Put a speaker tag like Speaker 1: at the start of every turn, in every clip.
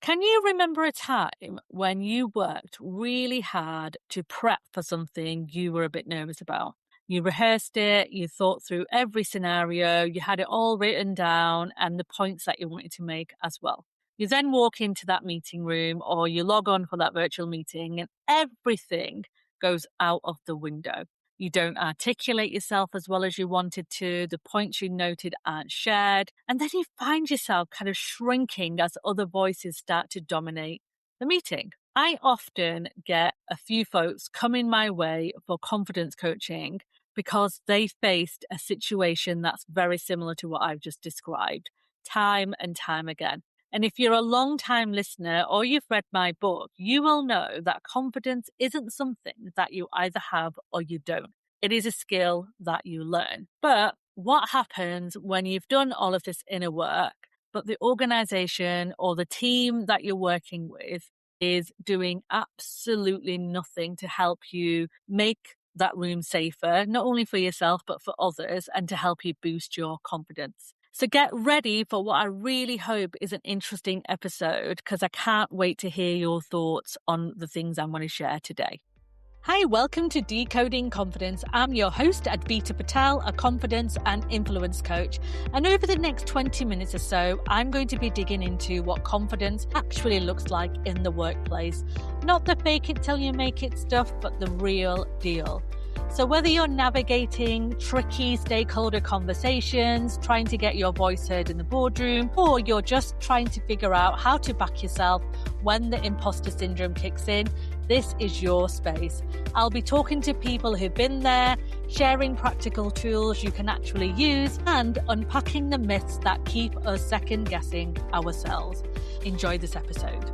Speaker 1: Can you remember a time when you worked really hard to prep for something you were a bit nervous about? You rehearsed it, you thought through every scenario, you had it all written down and the points that you wanted to make as well. You then walk into that meeting room or you log on for that virtual meeting and everything goes out of the window. You don't articulate yourself as well as you wanted to. The points you noted aren't shared. And then you find yourself kind of shrinking as other voices start to dominate the meeting. I often get a few folks coming my way for confidence coaching because they faced a situation that's very similar to what I've just described time and time again. And if you're a long time listener or you've read my book, you will know that confidence isn't something that you either have or you don't. It is a skill that you learn. But what happens when you've done all of this inner work, but the organization or the team that you're working with is doing absolutely nothing to help you make that room safer, not only for yourself, but for others, and to help you boost your confidence? So get ready for what I really hope is an interesting episode, because I can't wait to hear your thoughts on the things I'm going to share today. Hi, welcome to Decoding Confidence. I'm your host, Advita Patel, a confidence and influence coach. And over the next 20 minutes or so, I'm going to be digging into what confidence actually looks like in the workplace. Not the fake it till you make it stuff, but the real deal. So whether you're navigating tricky stakeholder conversations, trying to get your voice heard in the boardroom, or you're just trying to figure out how to back yourself when the imposter syndrome kicks in, this is your space. I'll be talking to people who've been there, sharing practical tools you can actually use, and unpacking the myths that keep us second guessing ourselves. Enjoy this episode.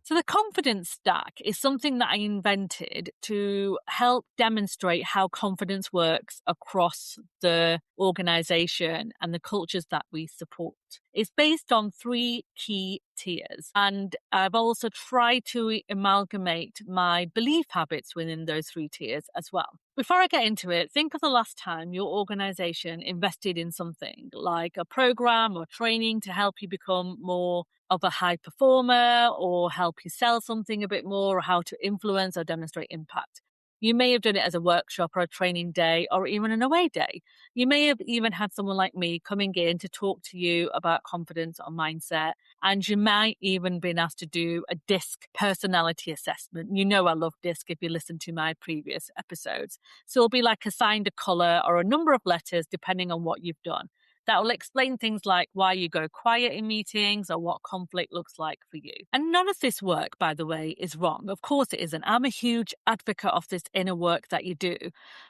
Speaker 1: So the confidence stack is something that I invented to help demonstrate how confidence works across the organization and the cultures that we support. It's based on 3 key tiers, and I've also tried to amalgamate my belief habits within those 3 tiers as well. Before I get into it, think of the last time your organization invested in something like a program or training to help you become more of a high performer, or help you sell something a bit more, or how to influence or demonstrate impact. You may have done it as a workshop or a training day or even an away day. You may have even had someone like me coming in to talk to you about confidence or mindset. And you might even been asked to do a DISC personality assessment. You know I love DISC if you listen to my previous episodes. So it'll be like assigned a colour or a number of letters depending on what you've done. That will explain things like why you go quiet in meetings or what conflict looks like for you. And none of this work, by the way, is wrong. Of course it isn't. I'm a huge advocate of this inner work that you do.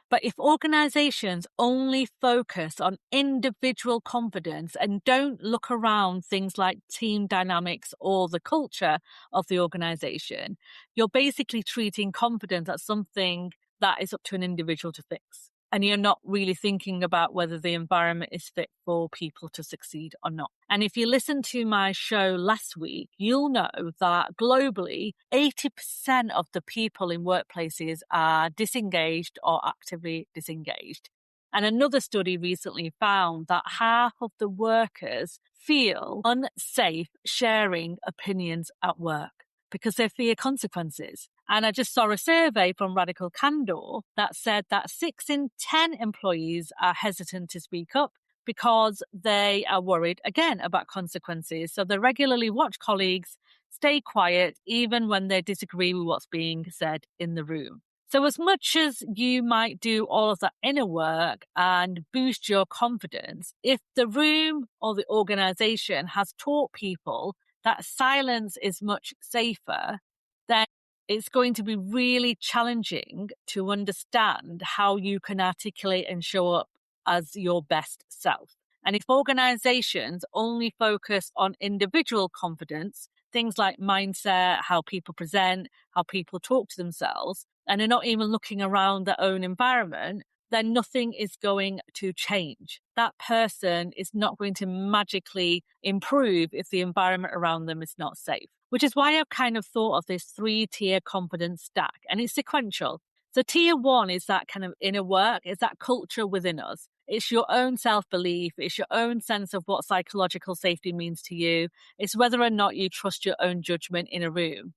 Speaker 1: But if organizations only focus on individual confidence and don't look around things like team dynamics or the culture of the organization, you're basically treating confidence as something that is up to an individual to fix. And you're not really thinking about whether the environment is fit for people to succeed or not. And if you listen to my show last week, you'll know that globally, 80% of the people in workplaces are disengaged or actively disengaged. And another study recently found that half of the workers feel unsafe sharing opinions at work because they fear consequences. And I just saw a survey from Radical Candor that said that 6 in 10 employees are hesitant to speak up because they are worried, again, about consequences. So they regularly watch colleagues stay quiet even when they disagree with what's being said in the room. So as much as you might do all of that inner work and boost your confidence, if the room or the organization has taught people that silence is much safer, then it's going to be really challenging to understand how you can articulate and show up as your best self. And if organizations only focus on individual confidence, things like mindset, how people present, how people talk to themselves, and are not even looking around their own environment, then nothing is going to change. That person is not going to magically improve if the environment around them is not safe, which is why I've kind of thought of this 3-tier confidence stack, and it's sequential. So tier 1 is that kind of inner work, is that culture within us. It's your own self-belief. It's your own sense of what psychological safety means to you. It's whether or not you trust your own judgment in a room.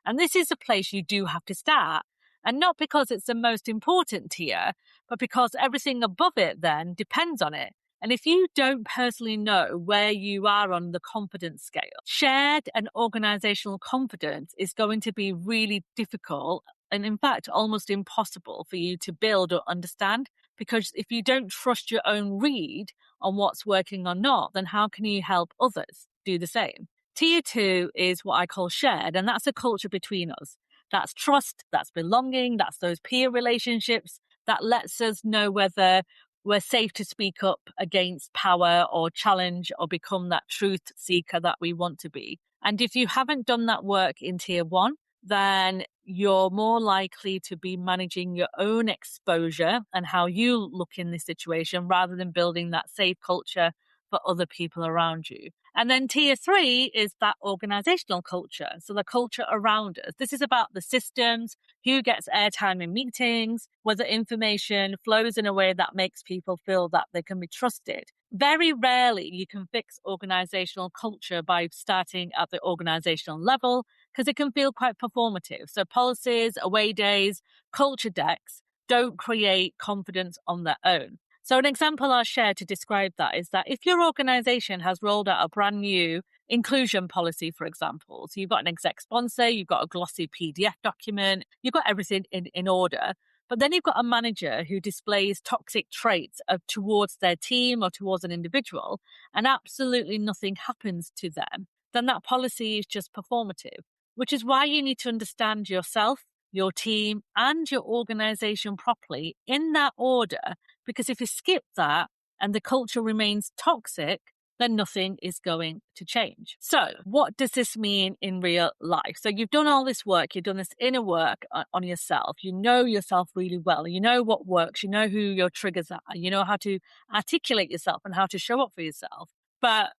Speaker 1: And this is a place you do have to start. And not because it's the most important tier, but because everything above it then depends on it. And if you don't personally know where you are on the confidence scale, shared and organizational confidence is going to be really difficult and, in fact, almost impossible for you to build or understand. Because if you don't trust your own read on what's working or not, then how can you help others do the same? Tier 2 is what I call shared, and that's a culture between us. That's trust, that's belonging, that's those peer relationships that lets us know whether we're safe to speak up against power or challenge or become that truth seeker that we want to be. And if you haven't done that work in tier 1, then you're more likely to be managing your own exposure and how you look in this situation rather than building that safe culture for other people around you. And then tier 3 is that organizational culture. So the culture around us. This is about the systems, who gets airtime in meetings, whether information flows in a way that makes people feel that they can be trusted. Very rarely you can fix organizational culture by starting at the organizational level because it can feel quite performative. So policies, away days, culture decks don't create confidence on their own. So an example I'll share to describe that is that if your organization has rolled out a brand new inclusion policy, for example, so you've got an exec sponsor, you've got a glossy PDF document, you've got everything in order, but then you've got a manager who displays toxic traits towards their team or towards an individual, and absolutely nothing happens to them, then that policy is just performative, which is why you need to understand yourself, your team, and your organization properly in that order. Because if you skip that and the culture remains toxic, then nothing is going to change. So what does this mean in real life? So you've done all this work, you've done this inner work on yourself. You know yourself really well. You know what works. You know who your triggers are. You know how to articulate yourself and how to show up for yourself. But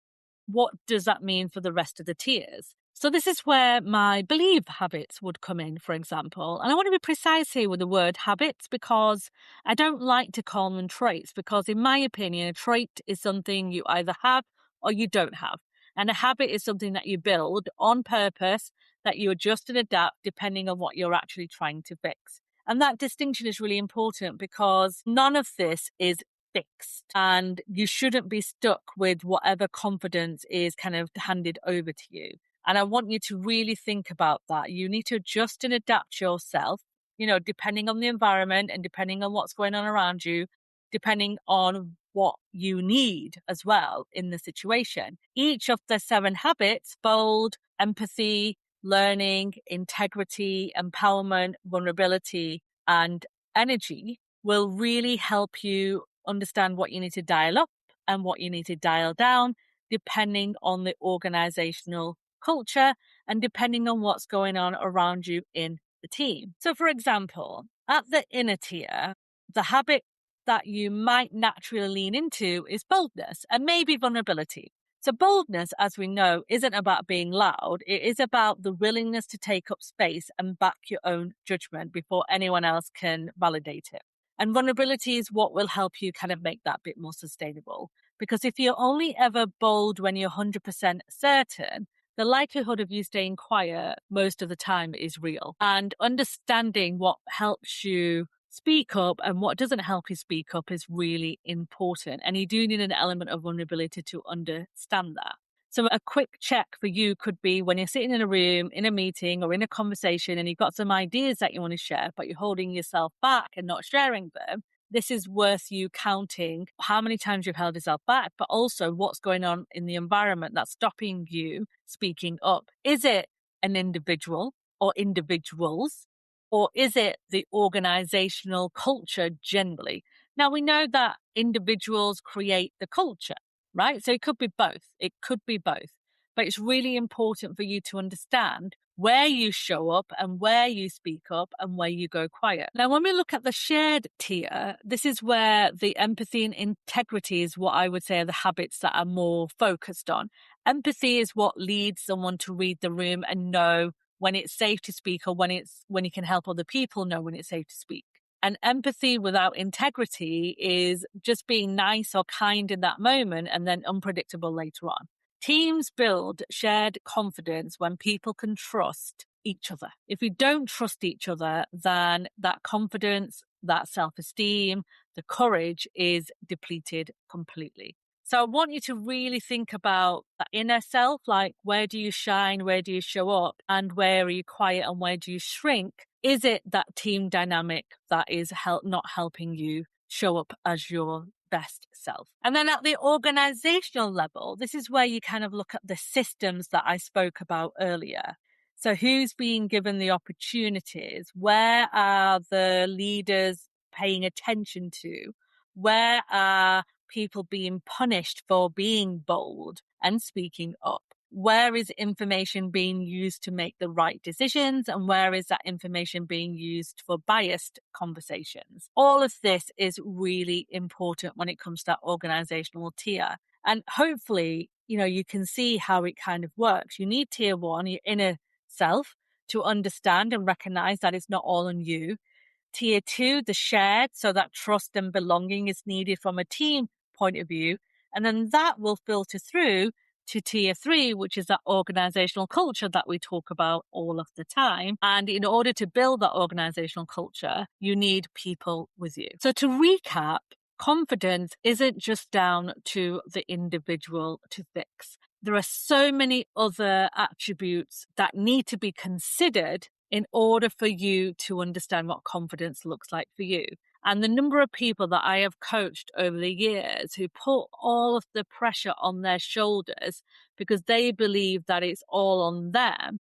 Speaker 1: what does that mean for the rest of the tiers? So this is where my believe habits would come in, for example. And I want to be precise here with the word habits because I don't like to call them traits because in my opinion, a trait is something you either have or you don't have. And a habit is something that you build on purpose, that you adjust and adapt depending on what you're actually trying to fix. And that distinction is really important because none of this is fixed and you shouldn't be stuck with whatever confidence is kind of handed over to you. And I want you to really think about that. You need to adjust and adapt yourself, depending on the environment and depending on what's going on around you, depending on what you need as well in the situation. Each of the 7 habits, bold, empathy, learning, integrity, empowerment, vulnerability, and energy, will really help you understand what you need to dial up and what you need to dial down, depending on the organizational culture and depending on what's going on around you in the team. So for example, at the inner tier, the habit that you might naturally lean into is boldness and maybe vulnerability. So boldness, as we know, isn't about being loud. It is about the willingness to take up space and back your own judgment before anyone else can validate it. And vulnerability is what will help you kind of make that bit more sustainable. Because if you're only ever bold when you're 100% certain, the likelihood of you staying quiet most of the time is real. And understanding what helps you speak up and what doesn't help you speak up is really important. And you do need an element of vulnerability to understand that. So a quick check for you could be when you're sitting in a room, in a meeting or in a conversation and you've got some ideas that you want to share, but you're holding yourself back and not sharing them. This is worth you counting how many times you've held yourself back, but also what's going on in the environment that's stopping you speaking up. Is it an individual or individuals, or is it the organizational culture generally? Now, we know that individuals create the culture, right? So it could be both. It could be both. But it's really important for you to understand where you show up and where you speak up and where you go quiet. Now, when we look at the shared tier, this is where the empathy and integrity is what I would say are the habits that are more focused on. Empathy is what leads someone to read the room and know when it's safe to speak or when you can help other people know when it's safe to speak. And empathy without integrity is just being nice or kind in that moment and then unpredictable later on. Teams build shared confidence when people can trust each other. If we don't trust each other, then that confidence, that self-esteem, the courage is depleted completely. So I want you to really think about that inner self, like where do you shine, where do you show up, and where are you quiet and where do you shrink? Is it that team dynamic that is not helping you show up as your best self? And then at the organizational level, this is where you kind of look at the systems that I spoke about earlier. So who's being given the opportunities? Where are the leaders paying attention to? Where are people being punished for being bold and speaking up? Where is information being used to make the right decisions, and where is that information being used for biased conversations? All of this is really important when it comes to that organizational tier. And hopefully, you can see how it kind of works. You need tier 1, your inner self, to understand and recognize that it's not all on you. Tier 2, the shared, so that trust and belonging is needed from a team point of view. And then that will filter through to tier 3, which is that organizational culture that we talk about all of the time. And in order to build that organizational culture, you need people with you. So to recap, confidence isn't just down to the individual to fix. There are so many other attributes that need to be considered in order for you to understand what confidence looks like for you. And the number of people that I have coached over the years who put all of the pressure on their shoulders because they believe that it's all on them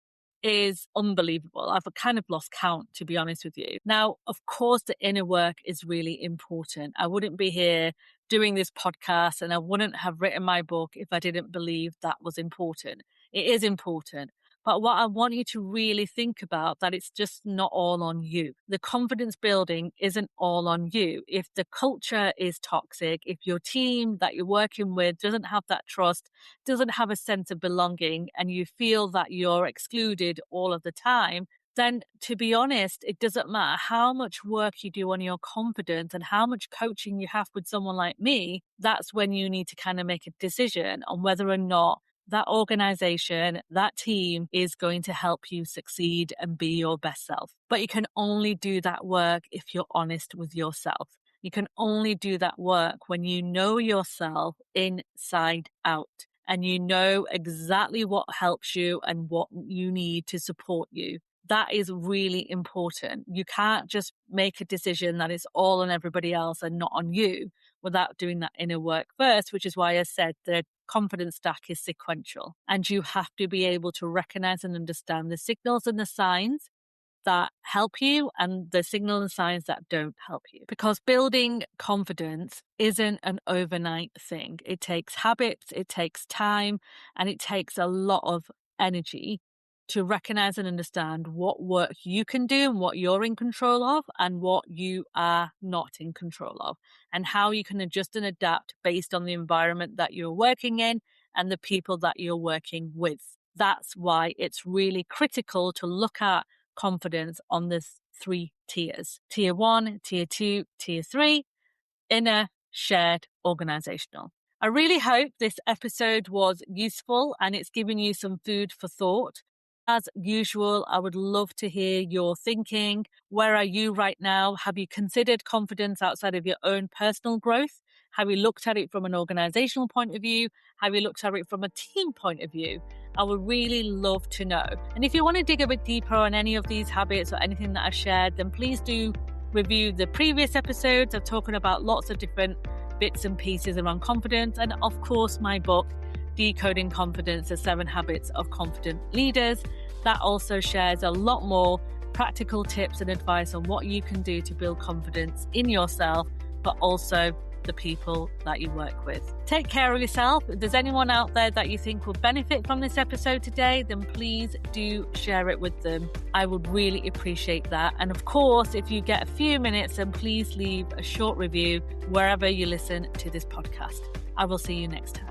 Speaker 1: is unbelievable. I've kind of lost count, to be honest with you. Now, of course, the inner work is really important. I wouldn't be here doing this podcast and I wouldn't have written my book if I didn't believe that was important. It is important. But what I want you to really think about, that it's just not all on you. The confidence building isn't all on you. If the culture is toxic, if your team that you're working with doesn't have that trust, doesn't have a sense of belonging, and you feel that you're excluded all of the time, then to be honest, it doesn't matter how much work you do on your confidence and how much coaching you have with someone like me. That's when you need to kind of make a decision on whether or not that organization, that team is going to help you succeed and be your best self. But you can only do that work if you're honest with yourself. You can only do that work when you know yourself inside out and you know exactly what helps you and what you need to support you. That is really important. You can't just make a decision that it's all on everybody else and not on you without doing that inner work first, which is why I said the confidence stack is sequential. And you have to be able to recognize and understand the signals and the signs that help you and the signals and signs that don't help you. Because building confidence isn't an overnight thing. It takes habits, it takes time, and it takes a lot of energy to recognize and understand what work you can do and what you're in control of and what you are not in control of, and how you can adjust and adapt based on the environment that you're working in and the people that you're working with. That's why it's really critical to look at confidence on the 3 tiers. Tier 1, Tier 2, Tier 3, inner, shared, organizational. I really hope this episode was useful and it's given you some food for thought. As usual, I would love to hear your thinking. Where are you right now? Have you considered confidence outside of your own personal growth? Have you looked at it from an organizational point of view? Have you looked at it from a team point of view? I would really love to know. And if you want to dig a bit deeper on any of these habits or anything that I shared, then please do review the previous episodes. I'm talking about lots of different bits and pieces around confidence. And of course, my book, Decoding Confidence, the 7 Habits of Confident Leaders. That also shares a lot more practical tips and advice on what you can do to build confidence in yourself, but also the people that you work with. Take care of yourself. If there's anyone out there that you think will benefit from this episode today, then please do share it with them. I would really appreciate that. And of course, if you get a few minutes, then please leave a short review wherever you listen to this podcast. I will see you next time.